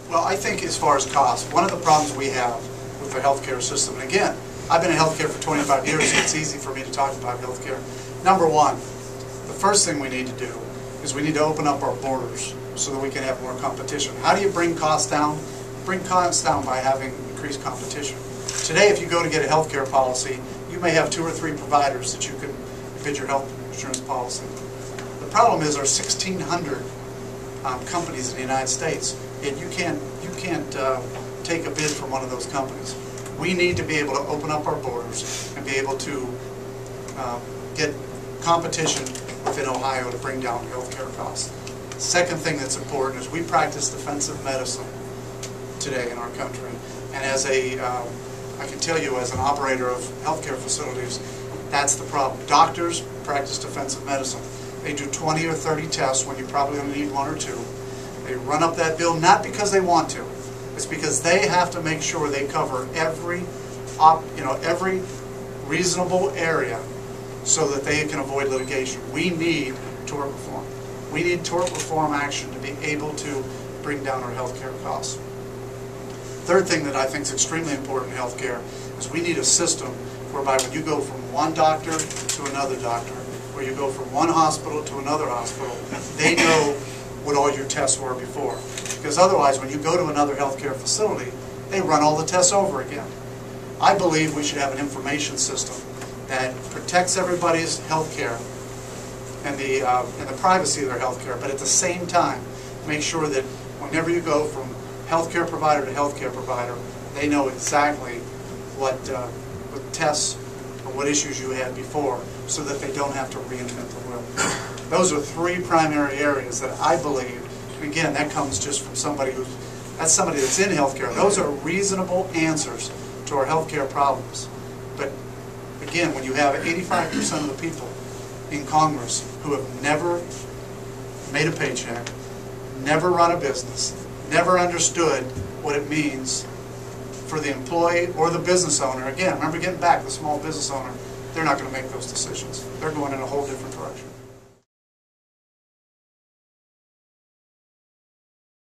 Well, I think as far as cost, one of the problems we have with the healthcare system, and again, I've been in healthcare for 25 years, so it's easy for me to talk about healthcare. Number one, the first thing we need to do is we need to open up our borders so that we can have more competition. How do you bring costs down? Bring costs down by having increased competition. Today, if you go to get a healthcare policy, you may have 2 or 3 providers that you can bid your health insurance policy. The problem is there are 1,600 companies in the United States, and you can't take a bid from one of those companies. We need to be able to open up our borders and be able to get competition within Ohio to bring down healthcare costs. Second thing that's important is we practice defensive medicine today in our country, and as I can tell you as an operator of healthcare facilities, that's the problem. Doctors practice defensive medicine. They do 20 or 30 tests when you probably only need 1 or 2. They run up that bill not because they want to. It's because they have to make sure they cover every reasonable area so that they can avoid litigation. We need tort reform. We need tort reform action to be able to bring down our healthcare costs. Third thing that I think is extremely important in healthcare is we need a system whereby when you go from one doctor to another doctor, or you go from one hospital to another hospital, they know what all your tests were before. Because otherwise, when you go to another healthcare facility, they run all the tests over again. I believe we should have an information system that protects everybody's healthcare and the privacy of their healthcare, but at the same time, make sure that whenever you go from healthcare provider to healthcare provider, they know exactly what tests or what issues you had before, so that they don't have to reinvent the wheel. Those are 3 primary areas that I believe, again, that comes just from somebody that's in healthcare. Those are reasonable answers to our healthcare problems. But again, when you have 85% of the people in Congress who have never made a paycheck, never run a business, never understood what it means for the employee or the business owner. Again, remember getting back, the small business owner, they're not going to make those decisions. They're going in a whole different direction.